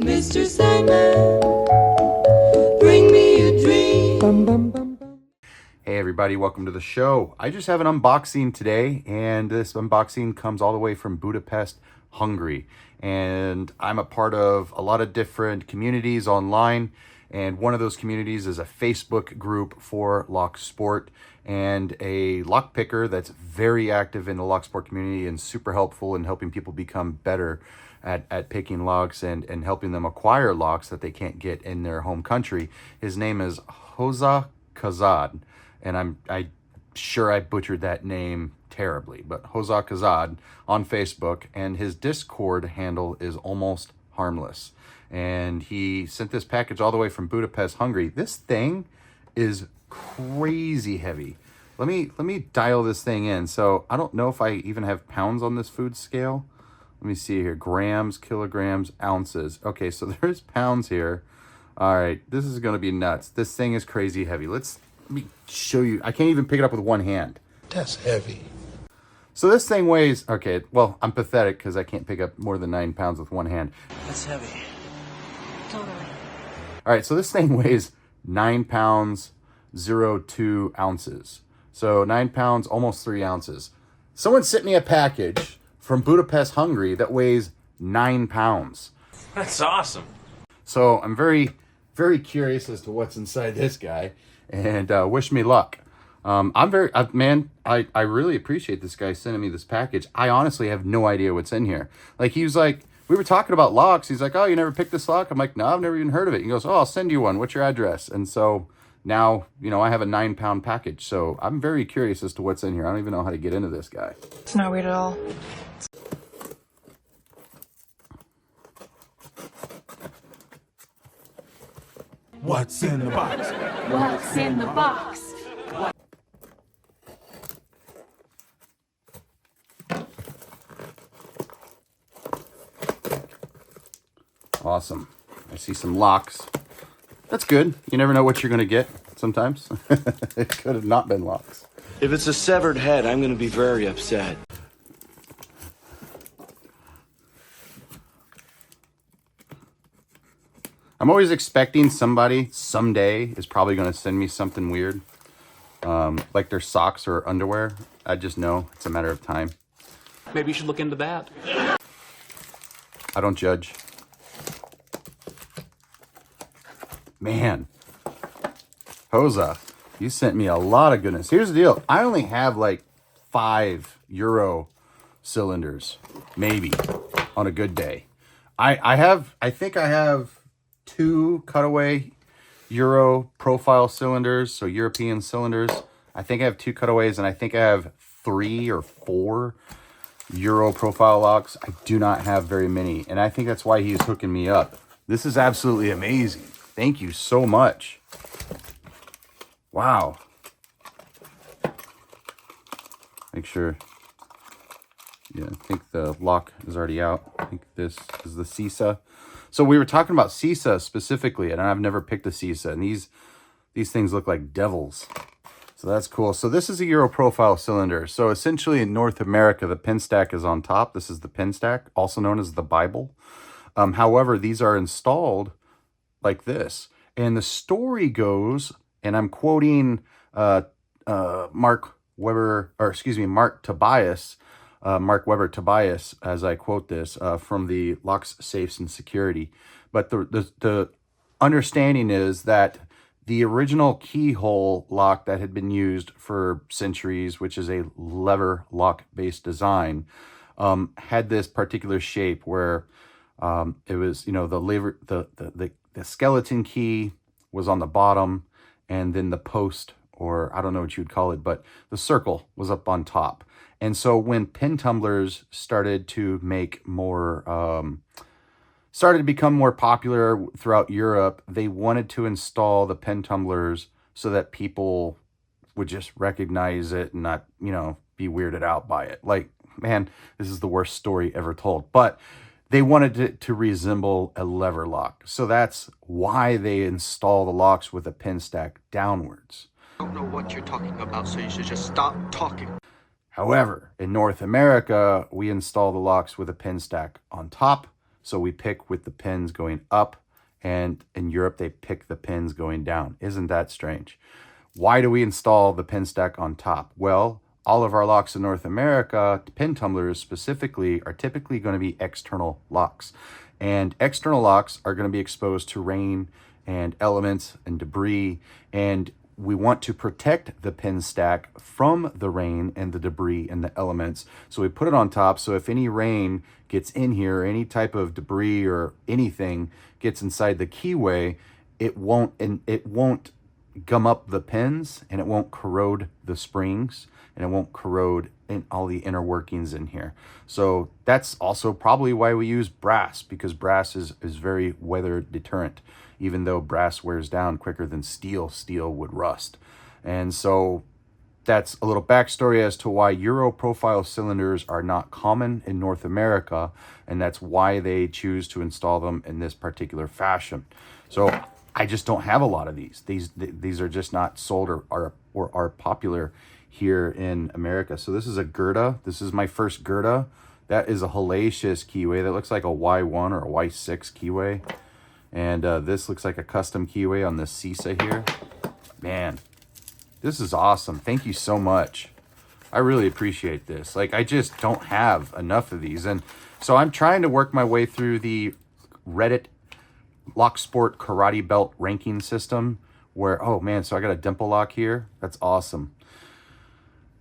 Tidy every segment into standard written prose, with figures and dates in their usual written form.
Mr. Sandman, bring me a dream. Hey everybody, welcome to the show. I just have an unboxing today, and this unboxing comes all the way from Budapest, Hungary. And I'm a part of a lot of different communities online, and one of those communities is a Facebook group for locksport, and a lockpicker that's very active in the locksport community and super helpful in helping people become better at picking locks and helping them acquire locks that they can't get in their home country. His name is Hoza Kazad, and I'm sure I butchered that name terribly, but Hoza Kazad on Facebook, and his Discord handle is Almost Harmless. And he sent this package all the way from Budapest, Hungary. This thing is crazy heavy. Let me dial this thing in. So I don't know if I even have pounds on this food scale. Let me see here. Grams, kilograms, ounces. Okay, so there's pounds here. All right, this is gonna be nuts. This thing is crazy heavy. Let me show you. I can't even pick it up with one hand. That's heavy. So this thing weighs, okay, well, I'm pathetic because I can't pick up more than 9 pounds with one hand. That's heavy. Totally. All right, so this thing weighs 9 pounds, 0.2 ounces. So 9 pounds, almost 3 ounces. Someone sent me a package from Budapest, Hungary that weighs 9 pounds. That's awesome. So I'm very, very curious as to what's inside this guy, and wish me luck. I really appreciate this guy sending me this package. I honestly have no idea what's in here. Like, he was like, we were talking about locks. He's like, oh, you never picked this lock? I'm like, no, I've never even heard of it. He goes, oh, I'll send you one. What's your address? And so now, you know, I have a 9-pound package. So I'm very curious as to what's in here. I don't even know how to get into this guy. It's not weird at all. What's in the box? What's in the box? Awesome. I see some locks. That's good. You never know what you're going to get sometimes. It could have not been locks. If it's a severed head, I'm going to be very upset. I'm always expecting somebody someday is probably going to send me something weird. Like their socks or underwear. I just know it's a matter of time. Maybe you should look into that. I don't judge. Man. Hoza, you sent me a lot of goodness. Here's the deal. I only have like 5 Euro cylinders, maybe, on a good day. I think I have 2 cutaway Euro profile cylinders, so European cylinders. I think I have 2 cutaways, and I think I have 3 or 4 Euro profile locks. I do not have very many, and I think that's why he's hooking me up. This is absolutely amazing. Thank you so much. Wow. Make sure. Yeah, I think the lock is already out. I think this is the CISA. So we were talking about CISA specifically, and I've never picked a CISA, and these things look like devils. So that's cool. So this is a Euro profile cylinder. So essentially in North America, the pin stack is on top. This is the pin stack, also known as the Bible. However, these are installed like this. And the story goes, and I'm quoting Mark Weber Tobias as I quote this from the Locks, Safes, and Security. But the understanding is that the original keyhole lock that had been used for centuries, which is a lever lock based design, had this particular shape where it was, you know, the skeleton key was on the bottom, and then the post, or I don't know what you'd call it, but the circle was up on top. And so when pin tumblers started to make more, started to become more popular throughout Europe, they wanted to install the pin tumblers so that people would just recognize it and not, you know, be weirded out by it. Like, man, this is the worst story ever told. But they wanted it to resemble a lever lock. So that's why they install the locks with a pin stack downwards. I don't know what you're talking about, so you should just stop talking. However, in North America, we install the locks with a pin stack on top. So we pick with the pins going up, and in Europe, they pick the pins going down. Isn't that strange? Why do we install the pin stack on top? Well, all of our locks in North America, pin tumblers specifically, are typically going to be external locks. And external locks are going to be exposed to rain and elements and debris, and we want to protect the pin stack from the rain and the debris and the elements. So we put it on top, so if any rain gets in here, or any type of debris or anything gets inside the keyway, it won't gum up the pins, and it won't corrode the springs, and it won't corrode in all the inner workings in here. So that's also probably why we use brass, because brass is very weather deterrent. Even though brass wears down quicker than steel, steel would rust. And so that's a little backstory as to why Euro profile cylinders are not common in North America, and that's why they choose to install them in this particular fashion. So I just don't have a lot of these. These are just not sold or are popular here in America. So this is a Gerda. This is my first Gerda. That is a hellacious keyway. That looks like a Y1 or a Y6 keyway. And this looks like a custom keyway on this CISA here. Man, this is awesome. Thank you so much. I really appreciate this. Like, I just don't have enough of these. And so I'm trying to work my way through the Reddit locksport karate belt ranking system where, oh man, so I got a dimple lock here. That's awesome.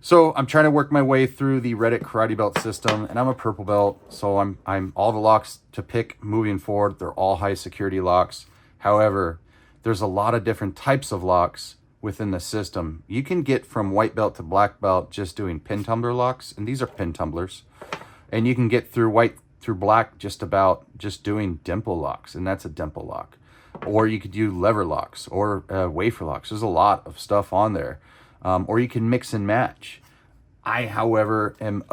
So I'm trying to work my way through the Reddit karate belt system, and I'm a purple belt. So I'm all the locks to pick moving forward. They're all high security locks. However, there's a lot of different types of locks within the system. You can get from white belt to black belt just doing pin tumbler locks, and these are pin tumblers. And you can get through white through black just doing dimple locks, and that's a dimple lock. Or you could do lever locks or wafer locks. There's a lot of stuff on there. Or you can mix and match. I, however, I'm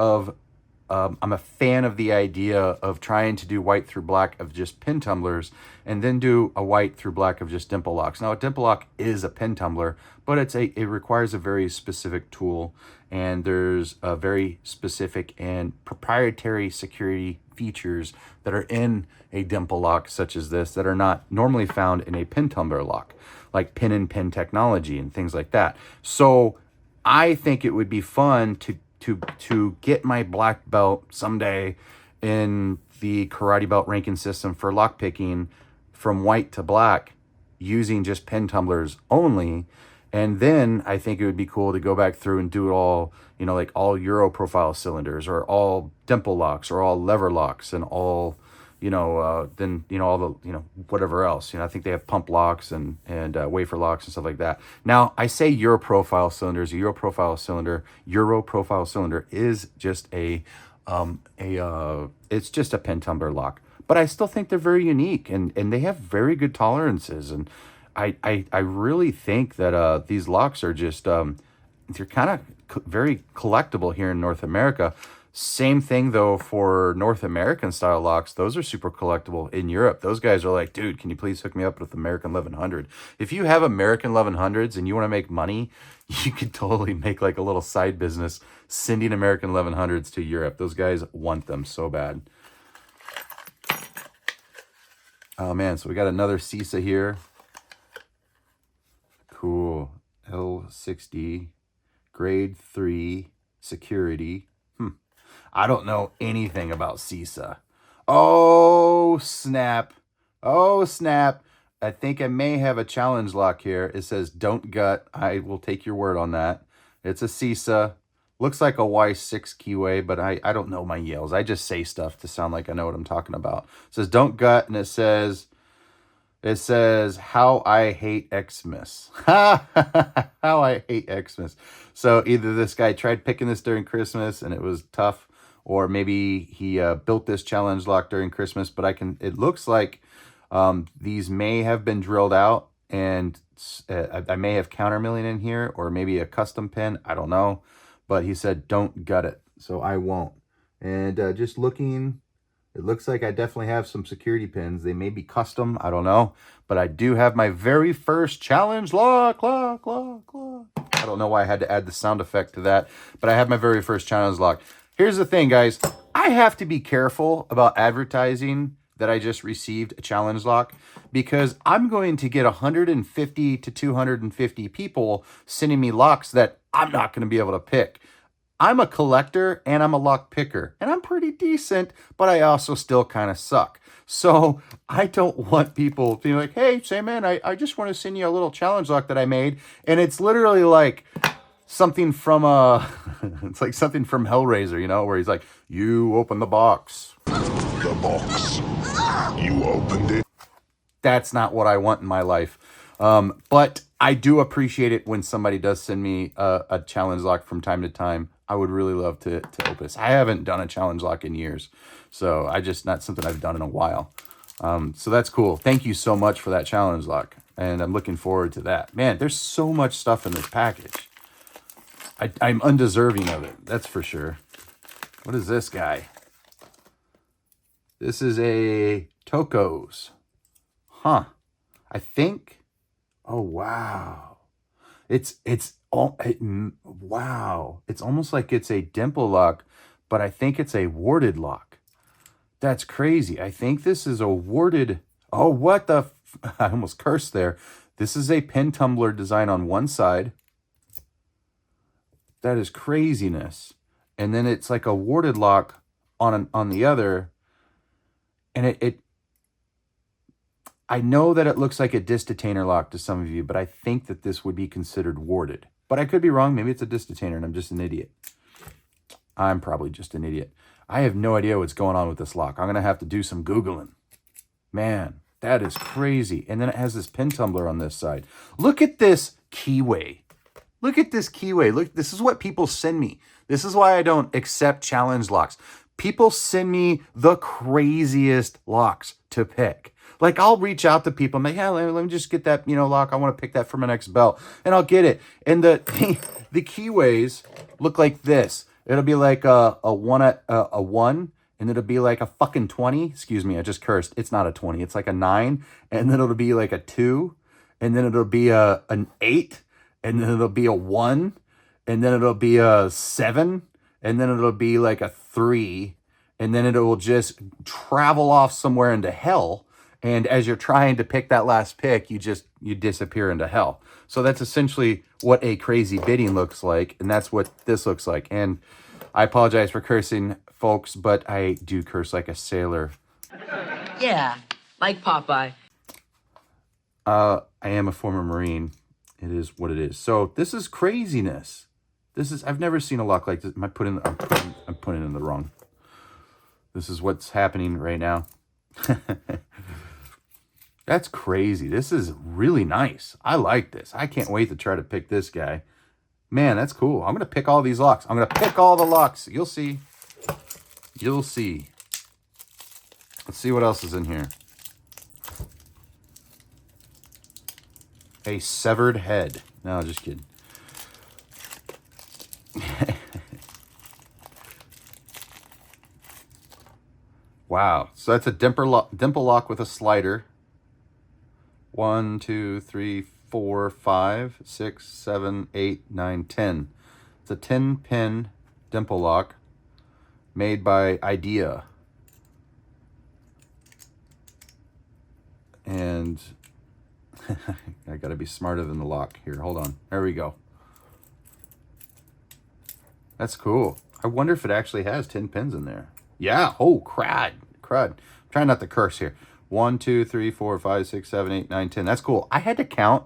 a fan of the idea of trying to do white through black of just pin tumblers, and then do a white through black of just dimple locks. Now, a dimple lock is a pin tumbler, but it requires a very specific tool, and there's a very specific and proprietary security features that are in a dimple lock such as this that are not normally found in a pin tumbler lock, like pin and pin technology and things like that. So I think it would be fun to get my black belt someday in the karate belt ranking system for lockpicking from white to black using just pin tumblers only. And then I think it would be cool to go back through and do it all, like all Euro profile cylinders, or all dimple locks, or all lever locks, and all, all the, whatever else. I think they have pump locks and wafer locks and stuff like that. Now, I say Euro profile cylinders. A Euro profile cylinder is just it's just a pin tumbler lock. But I still think they're very unique, and they have very good tolerances. And I really think that these locks are just, they're kind of very collectible here in North America. Same thing, though, for North American style locks. Those are super collectible in Europe. Those guys are like, dude, can you please hook me up with American 1100? If you have American 1100s and you want to make money, you could totally make like a little side business sending American 1100s to Europe. Those guys want them so bad. Oh, man. So we got another CISA here. Cool. L60, grade 3 security. I don't know anything about CISA. Oh, snap. Oh, snap. I think I may have a challenge lock here. It says, don't gut. I will take your word on that. It's a CISA. Looks like a Y6 keyway, but I don't know my Yales. I just say stuff to sound like I know what I'm talking about. It says, don't gut, and it says, how I hate Xmas. How I hate Xmas. So either this guy tried picking this during Christmas and it was tough, or maybe he built this challenge lock during Christmas, but it looks like these may have been drilled out, and I may have countermilling in here, or maybe a custom pin. I don't know. But he said, don't gut it. So I won't. And just looking It looks like I definitely have some security pins. They may be custom, I don't know. But I do have my very first challenge lock. I don't know why I had to add the sound effect to that, but I have my very first challenge lock. Here's the thing, guys. I have to be careful about advertising that I just received a challenge lock, because I'm going to get 150 to 250 people sending me locks that I'm not going to be able to pick. I'm a collector and I'm a lock picker, and I'm pretty decent, but I also still kind of suck. So I don't want people being like, hey, Sandman, I just want to send you a little challenge lock that I made. And it's literally like something from it's like something from Hellraiser, you know, where he's like, you open the box. The box. You opened it. That's not what I want in my life. But I do appreciate it when somebody does send me a challenge lock from time to time. I would really love to open this. I haven't done a challenge lock in years, so not something I've done in a while. So that's cool. Thank you so much for that challenge lock, and I'm looking forward to that. Man, there's so much stuff in this package. I'm undeserving of it, that's for sure. What is this guy? This is a Toko's. Huh. I think. Oh, wow. Wow. It's almost like it's a dimple lock, but I think it's a warded lock. That's crazy. I think this is a warded. Oh, what the? I almost cursed there. This is a pin tumbler design on one side. That is craziness. And then it's like a warded lock on the other. And I know that it looks like a disc detainer lock to some of you, but I think that this would be considered warded. But I could be wrong. Maybe it's a disc detainer and I'm just an idiot. I'm probably just an idiot. I have no idea what's going on with this lock. I'm going to have to do some Googling. Man, that is crazy. And then it has this pin tumbler on this side. Look at this keyway. Look at this keyway. Look, this is what people send me. This is why I don't accept challenge locks. People send me the craziest locks to pick. Like, I'll reach out to people and be like, yeah, let me just get that, lock. I want to pick that for my next belt. And I'll get it. And the keyways look like this. It'll be like a one, and it'll be like a fucking 20. Excuse me, I just cursed. It's not a 20. It's like a 9. And then it'll be like a 2. And then it'll be an 8. And then it'll be a 1. And then it'll be a 7. And then it'll be like a 3. And then it will just travel off somewhere into hell. And as you're trying to pick that last pick, you disappear into hell. So that's essentially what a crazy bidding looks like. And that's what this looks like. And I apologize for cursing, folks, but I do curse like a sailor. Yeah, like Popeye. I am a former Marine. It is what it is. So this is craziness. I've never seen a lock like this. I'm putting it in the wrong. This is what's happening right now. That's crazy. This is really nice. I like this. I can't wait to try to pick this guy. Man, that's cool. I'm going to pick all these locks. I'm going to pick all the locks. You'll see. You'll see. Let's see what else is in here. A severed head. No, just kidding. Wow. So that's a dimple lock with a slider. 1, 2, 3, 4, 5, 6, 7, 8, 9, 10. It's a 10-pin dimple lock made by Idea. And I gotta be smarter than the lock here. Hold on. There we go. That's cool. I wonder if it actually has 10 pins in there. Yeah. Oh, crud. I'm trying not to curse here. 1, 2, 3, 4, 5, 6, 7, 8, 9, 10. That's cool. I had to count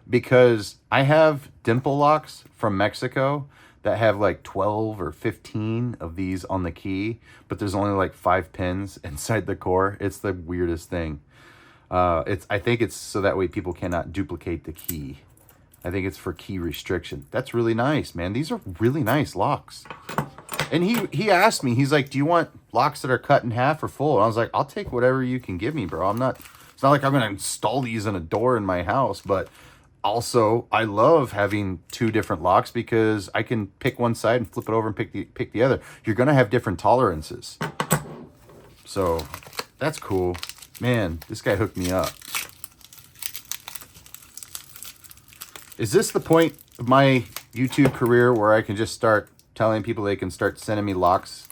because I have dimple locks from Mexico that have like 12 or 15 of these on the key, but there's only like 5 pins inside the core. It's the weirdest thing. I think it's so that way people cannot duplicate the key. I think it's for key restriction. That's really nice, man. These are really nice locks. And he asked me, he's like, do you want locks that are cut in half or full? And I was like, I'll take whatever you can give me, bro. It's not like I'm going to install these in a door in my house, but also I love having 2 different locks because I can pick one side and flip it over and pick the other. You're going to have different tolerances. So that's cool. Man, this guy hooked me up. Is this the point of my YouTube career where I can just start telling people they can start sending me locks?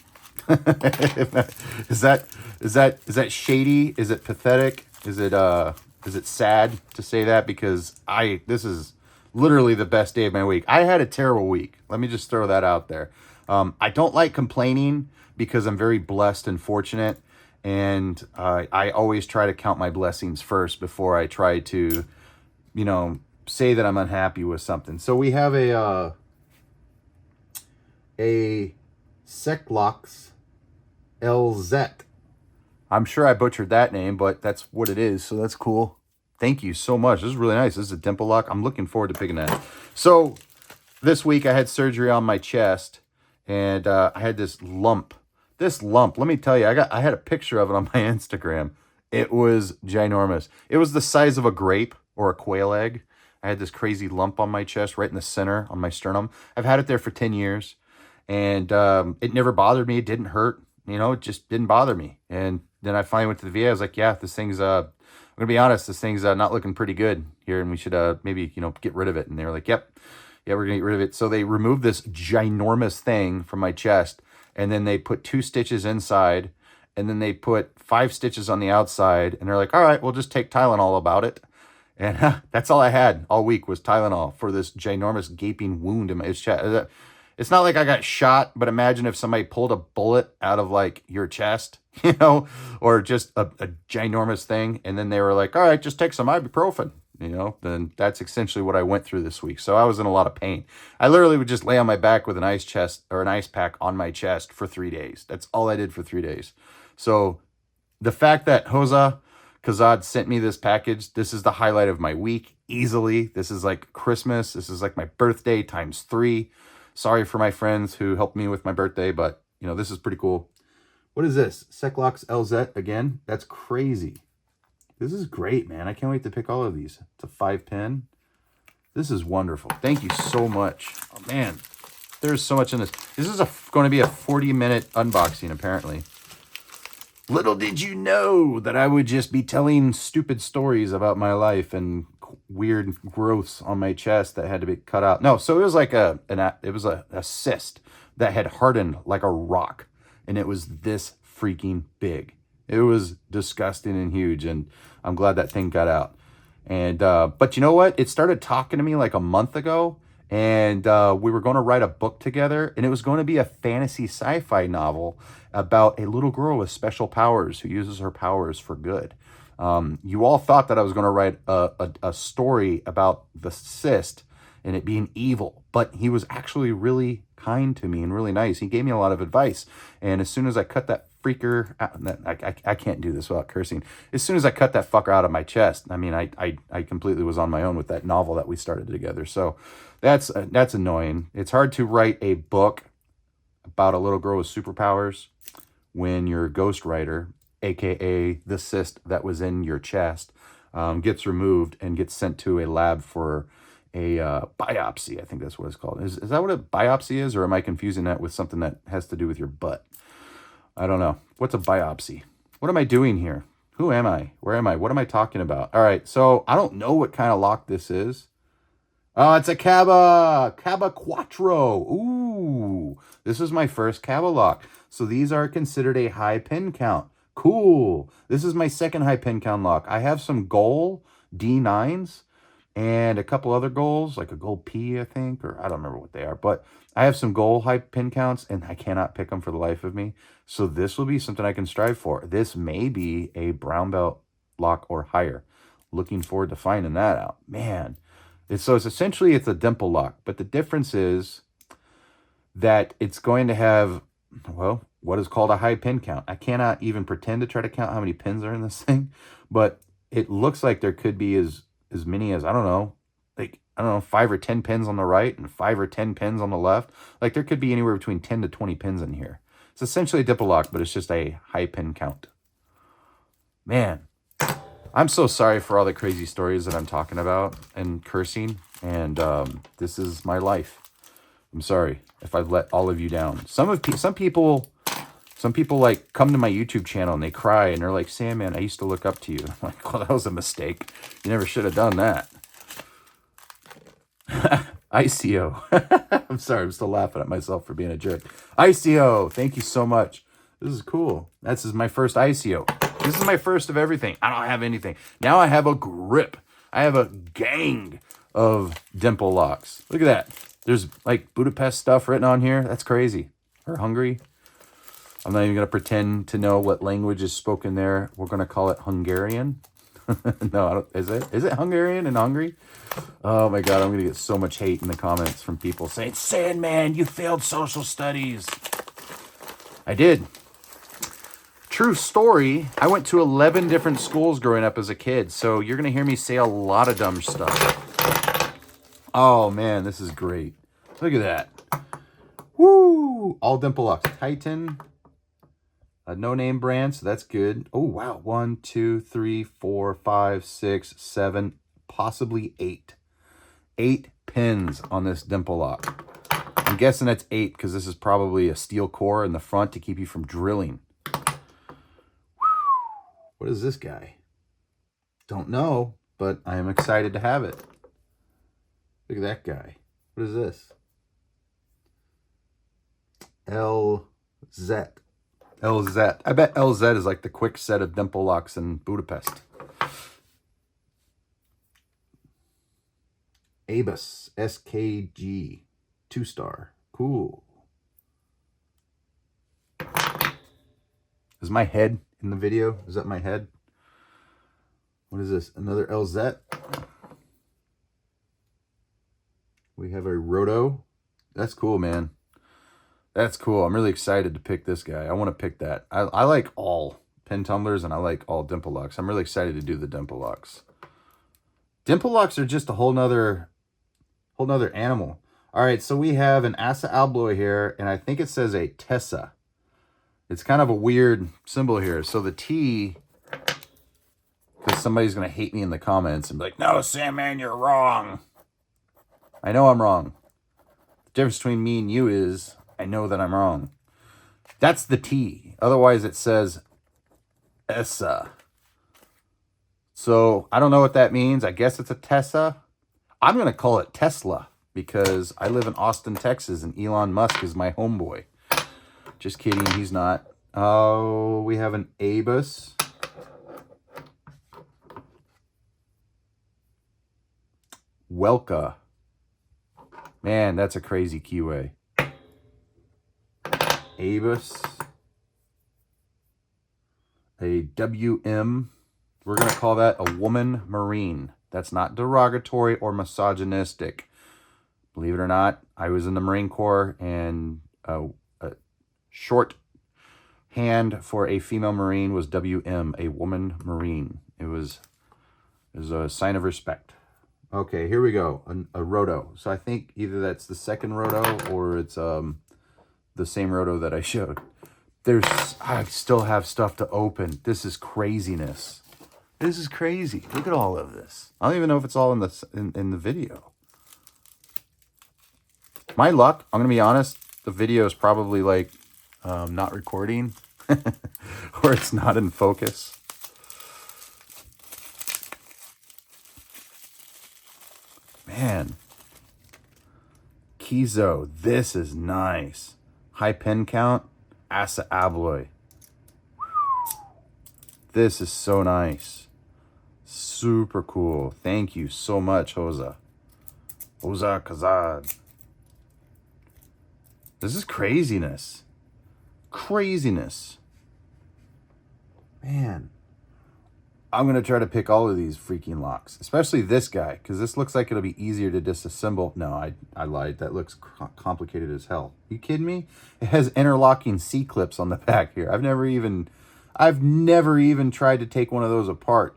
Is that shady? Is it pathetic? Is it sad to say that? Because this is literally the best day of my week. I had a terrible week. Let me just throw that out there. I don't like complaining because I'm very blessed and fortunate. And I always try to count my blessings first before I try to, say that I'm unhappy with something. So we have a Seclox LZ. I'm sure I butchered that name, but that's what it is. So that's cool. Thank you so much. This is really nice. This is a dimple lock. I'm looking forward to picking that. So this week I had surgery on my chest, and I had this lump. This lump, let me tell you, I had a picture of it on my Instagram. It was ginormous. It was the size of a grape or a quail egg. I had this crazy lump on my chest right in the center on my sternum. I've had it there for 10 years, and it never bothered me. It didn't hurt. It just didn't bother me. And then I finally went to the VA. I was like, yeah, this thing's, I'm going to be honest, this thing's not looking pretty good here, and we should maybe, get rid of it. And they were like, yep, yeah, we're going to get rid of it. So they removed this ginormous thing from my chest, and then they put 2 stitches inside, and then they put 5 stitches on the outside, and they're like, all right, we'll just take Tylenol about it. And that's all I had all week was Tylenol for this ginormous gaping wound in my chest. It's not like I got shot, but imagine if somebody pulled a bullet out of like your chest, or just a ginormous thing. And then they were like, all right, just take some ibuprofen, then that's essentially what I went through this week. So I was in a lot of pain. I literally would just lay on my back with an ice chest or an ice pack on my chest for 3 days. That's all I did for 3 days. So the fact that Kazad sent me this package, this is the highlight of my week, easily. This is like Christmas. This is like my birthday times 3. Sorry for my friends who helped me with my birthday, but, this is pretty cool. What is this? Seclox LZ again? That's crazy. This is great, man. I can't wait to pick all of these. It's a 5-pin. This is wonderful. Thank you so much. Oh, man. There's so much in this. This is going to be a 40-minute unboxing, apparently. Little did you know that I would just be telling stupid stories about my life and weird growths on my chest that had to be cut out. No, so it was like a cyst that had hardened like a rock, and it was this freaking big. It was disgusting and huge, and I'm glad that thing got out. And but you know what? It started talking to me like a month ago, and we were going to write a book together, and it was going to be a fantasy sci-fi novel about a little girl with special powers who uses her powers for good. You all thought that I was going to write a story about the cyst and it being evil, but he was actually really kind to me and really nice. He gave me a lot of advice, and as soon as I cut that freaker out, I can't do this without cursing. As soon as I cut that fucker out of my chest, I completely was on my own with that novel that we started together. So that's annoying. It's hard to write a book about a little girl with superpowers when your ghostwriter, aka the cyst that was in your chest, gets removed and gets sent to a lab for a biopsy. I think that's what it's called. Is that what a biopsy is, or am I confusing that with something that has to do with your butt? I don't know. What's a biopsy? What am I doing here? Who am I? Where am I? What am I talking about? All right, so I don't know what kind of lock this is. Oh, it's a Caba Quattro. Ooh, this is my first Caba lock. So these are considered a high pin count. Cool. This is my second high pin count lock. I have some gold D9s and a couple other golds, like a gold P, I think, or I don't remember what they are. But I have some gold high pin counts, and I cannot pick them for the life of me. So this will be something I can strive for. This may be a brown belt lock or higher. Looking forward to finding that out. Man. It's essentially a dimple lock, but the difference is that it's going to have, well, what is called a high pin count. I cannot even pretend to try to count how many pins are in this thing, but it looks like there could be as many as, I don't know, 5 or 10 pins on the right and 5 or 10 pins on the left. Like there could be anywhere between 10 to 20 pins in here. It's essentially a dimple lock, but it's just a high pin count. Man. I'm so sorry for all the crazy stories that I'm talking about and cursing, and this is my life. I'm sorry if I've let all of you down. Some people Some people like come to my YouTube channel and they cry and they're like, Sandman, I used to look up to you. I'm like, well, that was a mistake. You never should have done that. ICO. I'm sorry, I'm still laughing at myself for being a jerk. ICO, thank you so much. This is cool. This is my first ICO. This is my first of everything. I don't have anything. Now I have a grip. I have a gang of dimple locks. Look at that. There's like Budapest stuff written on here. That's crazy. Or Hungary. I'm not even going to pretend to know what language is spoken there. We're going to call it Hungarian. No, I don't. Is it? Is it Hungarian in Hungary? Oh my God, I'm going to get so much hate in the comments from people saying, Sandman, you failed social studies. I did. True story. I went to 11 different schools growing up as a kid, so you're going to hear me say a lot of dumb stuff. Oh man, this is great. Look at that. Woo! All dimple locks. Titan. A no-name brand, so that's good. Oh, wow. 1, 2, 3, 4, 5, 6, 7, possibly 8. 8 pins on this dimple lock. I'm guessing that's 8 because this is probably a steel core in the front to keep you from drilling. What is this guy? Don't know, but I am excited to have it. Look at that guy. What is this? LZ. LZ. I bet LZ is like the quick set of dimple locks in Budapest. Abus. SKG. 2-star. Cool. Is my head in the video? Is that my head? What is this? Another LZ. We have a Roto. That's cool, man. That's cool. I'm really excited to pick this guy. I want to pick that. I like all pin tumblers and I like all dimple locks. I'm really excited to do the dimple locks. Dimple locks are just a whole nother animal. All right, so we have an Asa Abloy here, and I think it says a Tessa. It's kind of a weird symbol here. So the T, because somebody's going to hate me in the comments and be like, no, Sandman, you're wrong. I know I'm wrong. The difference between me and you is I know that I'm wrong. That's the T. Otherwise, it says Essa. So I don't know what that means. I guess it's a Tessa. I'm going to call it Tesla because I live in Austin, Texas, and Elon Musk is my homeboy. Just kidding. He's not. Oh, we have an Abus. Welka. Man, that's a crazy keyway. Abus. A WM. We're going to call that a woman Marine. That's not derogatory or misogynistic. Believe it or not, I was in the Marine Corps, and a short hand for a female Marine was WM, a woman Marine. It was a sign of respect. Okay, here we go. A roto. So I think either that's the second roto or it's the same roto that I showed. I still have stuff to open. This is craziness. This is crazy. Look at all of this. I don't even know if it's all in the video. My luck, I'm going to be honest, the video is probably like not recording or it's not in focus. Man. Kizo, this is nice. High pin count, Asa Abloy. This is so nice. Super cool. Thank you so much, Hoza. Hoza Kazad. This is craziness. Craziness. Man. I'm going to try to pick all of these freaking locks. Especially this guy. Because this looks like it'll be easier to disassemble. No, I lied. That looks complicated as hell. You kidding me? It has interlocking C-clips on the back here. I've never even tried to take one of those apart.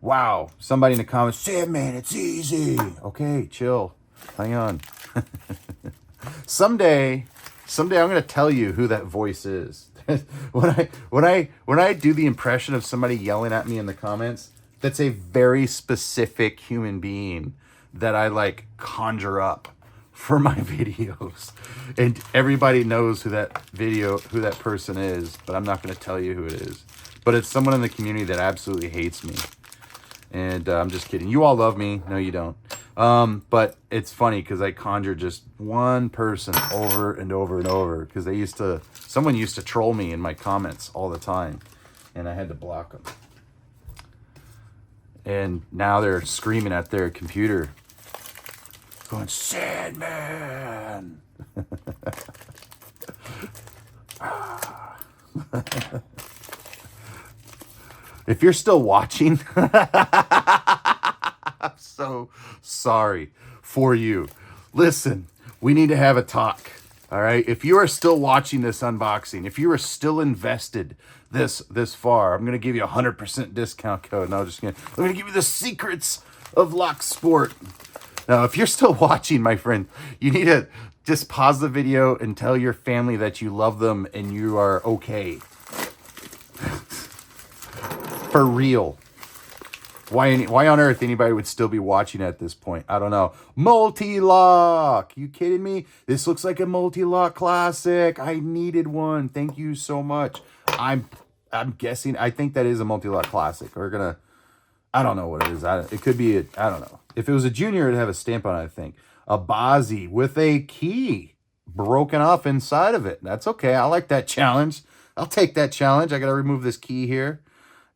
Wow. Somebody in the comments, Sandman, it's easy. Okay, chill. Hang on. Someday I'm going to tell you who that voice is. when I do the impression of somebody yelling at me in the comments, that's a very specific human being that I like conjure up for my videos. And everybody knows who that person is, but I'm not going to tell you who it is. But it's someone in the community that absolutely hates me. And I'm just kidding. You all love me. No, you don't. But it's funny because I conjure just one person over and over and over because someone used to troll me in my comments all the time, and I had to block them. And now they're screaming at their computer, going, Sandman! If you're still watching, I'm so sorry for you. Listen, we need to have a talk. All right. If you are still watching this unboxing, if you are still invested this far, I'm going to give you a 100% discount code. No, I'm going to give you the secrets of locksport. Now, if you're still watching, my friend, you need to just pause the video and tell your family that you love them and you are okay. For real. Why on earth anybody would still be watching at this point? I don't know. Multi-lock. You kidding me? This looks like a multi-lock classic. I needed one. Thank you so much. I'm guessing. I think that is a multi-lock classic. I don't know what it is. It could be. I don't know. If it was a junior, it'd have a stamp on it, I think. A Bozzy with a key broken off inside of it. That's okay. I like that challenge. I'll take that challenge. I got to remove this key here.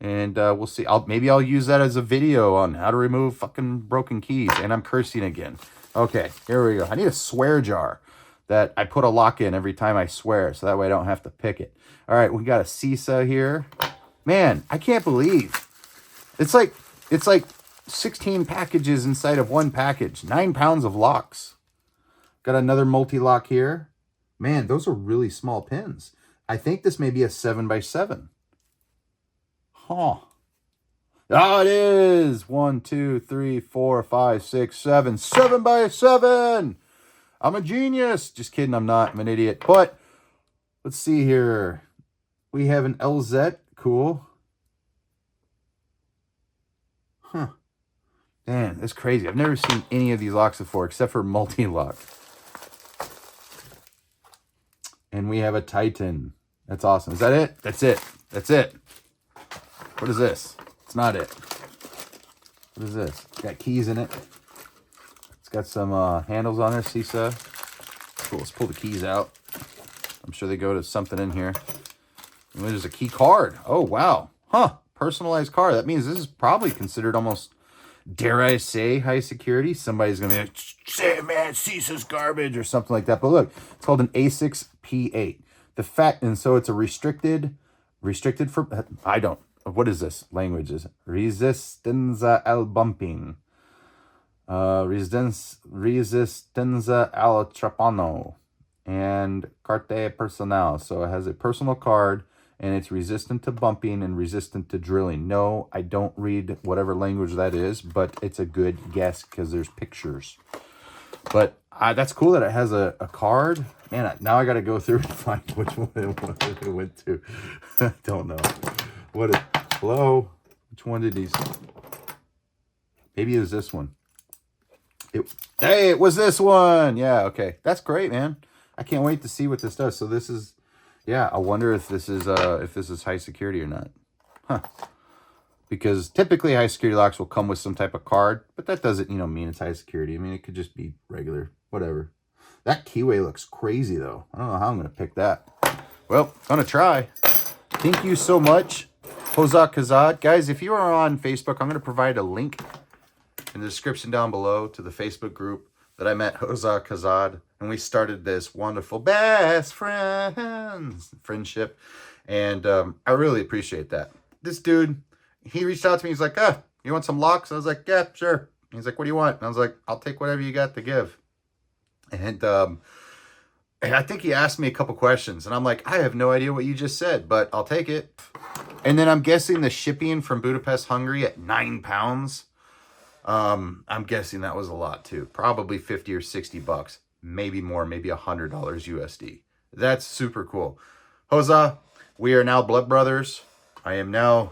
And we'll see. Maybe I'll use that as a video on how to remove fucking broken keys. And I'm cursing again. Okay, here we go. I need a swear jar that I put a lock in every time I swear, so that way I don't have to pick it. All right, we got a Sisa here. Man, I can't believe it's like 16 packages inside of one package. 9 pounds of locks. Got another multi-lock here. Man, those are really small pins. I think this may be a 7x7. Huh. Oh, it is. 1, 2, 3, 4, 5, 6, 7. 7x7. I'm a genius. Just kidding. I'm not. I'm an idiot. But let's see here. We have an LZ. Cool. Huh. Man, that's crazy. I've never seen any of these locks before except for multi-lock. And we have a Titan. That's awesome. Is that it? That's it. That's it. What is this? It's not it. What is this? It's got keys in it. It's got some handles on there, Sisa. Cool. Let's pull the keys out. I'm sure they go to something in here. And there's a key card. Oh, wow. Huh. Personalized card. That means this is probably considered almost, dare I say, high security. Somebody's going to be like, Sandman, Sisa's garbage or something like that. But look, it's called an A6 P8. And so it's a restricted for, what is this language? Is Resistenza al bumping. Resistenza al trapano. And carte personal. So it has a personal card and it's resistant to bumping and resistant to drilling. No, I don't read whatever language that is, but it's a good guess because there's pictures. But that's cool that it has a card. Man, now I got to go through and find which one it went to. I don't know. Hello? Which one did these? Maybe it was this one. Hey, it was this one. Yeah, okay. That's great, man. I can't wait to see what this does. So this is, yeah, I wonder if this is high security or not. Huh. Because typically high security locks will come with some type of card, but that doesn't, mean it's high security. I mean, it could just be regular, whatever. That keyway looks crazy though. I don't know how I'm going to pick that. Well, I'm going to try. Thank you so much, Hozak Kazad. Guys, if you are on Facebook, I'm going to provide a link in the description down below to the Facebook group that I met Hozak Kazad, and we started this wonderful best friendship, and I really appreciate that. This dude, he reached out to me. He's like, you want some locks? I was like, yeah, sure. He's like, what do you want? And I was like, I'll take whatever you got to give. And I think he asked me a couple questions, and I'm like, I have no idea what you just said, but I'll take it. And then I'm guessing the shipping from Budapest, Hungary at 9 pounds. I'm guessing that was a lot too. Probably 50 or 60 bucks, maybe more, maybe $100 USD. That's super cool. Hoza, we are now blood brothers. I am now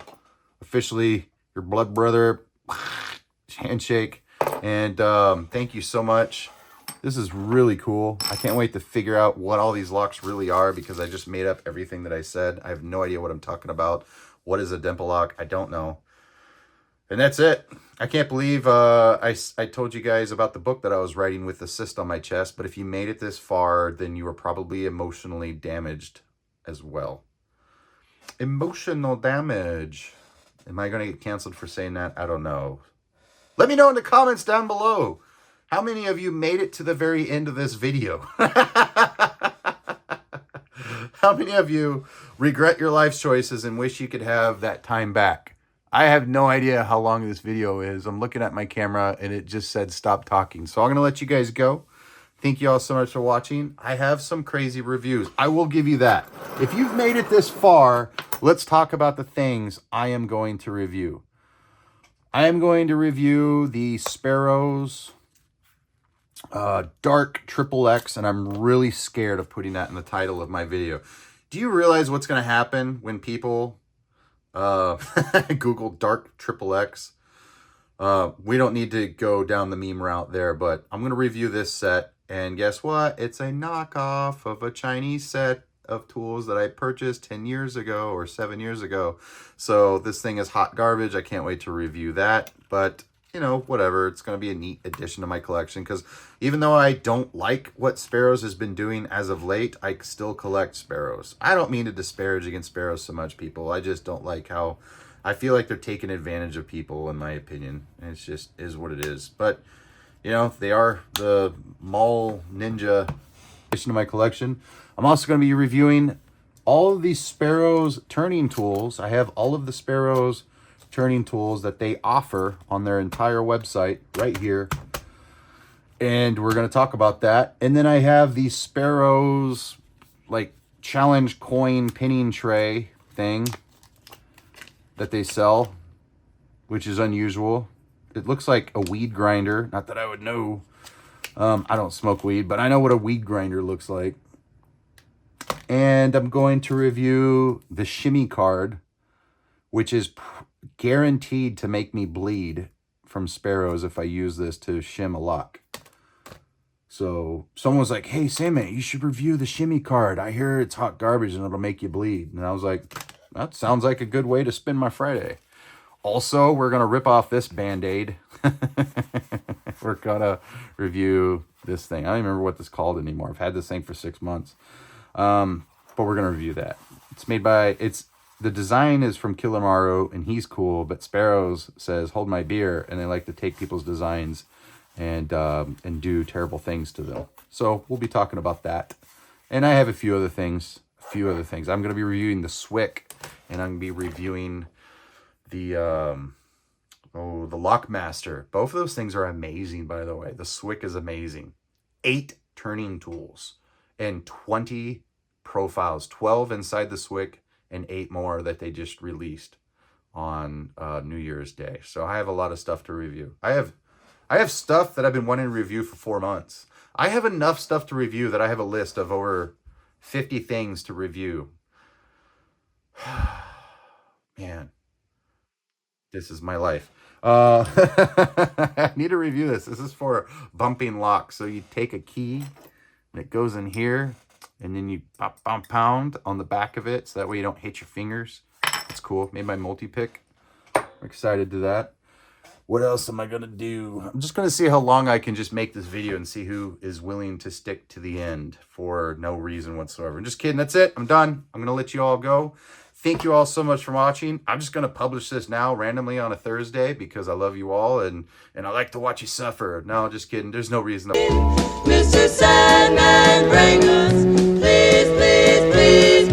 officially your blood brother. Handshake. And thank you so much. This is really cool. I can't wait to figure out what all these locks really are because I just made up everything that I said. I have no idea what I'm talking about. What is a dimple lock? I don't know. And that's it. I can't believe I told you guys about the book that I was writing with the cyst on my chest. But if you made it this far, then you were probably emotionally damaged as well. Emotional damage. Am I going to get canceled for saying that? I don't know. Let me know in the comments down below. How many of you made it to the very end of this video? How many of you regret your life choices and wish you could have that time back? I have no idea how long this video is. I'm looking at my camera and it just said stop talking. So I'm going to let you guys go. Thank you all so much for watching. I have some crazy reviews. I will give you that. If you've made it this far, let's talk about the things I am going to review. I am going to review the Sparrows Dark XXX, and I'm really scared of putting that in the title of my video. Do you realize what's going to happen when people Google Dark XXX? We don't need to go down the meme route there, but I'm going to review this set, and guess what? It's a knockoff of a Chinese set of tools that I purchased 10 years ago or 7 years ago. So this thing is hot garbage. I can't wait to review that, but you know, whatever. It's going to be a neat addition to my collection because even though I don't like what Sparrows has been doing as of late, I still collect Sparrows. I don't mean to disparage against Sparrows so much, people. I just don't like how I feel like they're taking advantage of people, in my opinion. And it's just is what it is. But, you know, they are the Mall Ninja addition to my collection. I'm also going to be reviewing all of these Sparrows turning tools. I have all of the Sparrows turning tools that they offer on their entire website right here, and we're going to talk about that. And then I have the Sparrows like challenge coin pinning tray thing that they sell, which is unusual. It looks like a weed grinder. Not that I would know. I don't smoke weed, but I know what a weed grinder looks like. And I'm going to review the shimmy card, which is guaranteed to make me bleed from Sparrows if I use this to shim a lock. So someone was like, hey, Sandman, you should review the shimmy card. I hear it's hot garbage and it'll make you bleed. And I was like, that sounds like a good way to spend my Friday. Also, we're going to rip off this Band-Aid. We're going to review this thing. I don't even remember what this is called anymore. I've had this thing for 6 months. But we're going to review that. It's made by, the design is from Kilamaru, and he's cool, but Sparrows says, hold my beer, and they like to take people's designs and do terrible things to them. So we'll be talking about that. And I have a few other things. I'm going to be reviewing the Swick, and I'm going to be reviewing the Lockmaster. Both of those things are amazing, by the way. The Swick is amazing. 8 turning tools and 20 profiles, 12 inside the Swick, and 8 more that they just released on New Year's Day. So I have a lot of stuff to review. I have stuff that I've been wanting to review for 4 months. I have enough stuff to review that I have a list of over 50 things to review. Man, this is my life. I need to review this. This is for bumping locks. So you take a key and it goes in here, and then you pound on the back of it so that way you don't hit your fingers. It's cool. Made by Multipick. I'm excited to that. What else am I going to do? I'm just going to see how long I can just make this video and see who is willing to stick to the end for no reason whatsoever. I'm just kidding. That's it. I'm done. I'm going to let you all go. Thank you all so much for watching. I'm just going to publish this now randomly on a Thursday because I love you all and I like to watch you suffer. No, just kidding. There's no reason to... Mr. Sandman, bring us, please, please, please,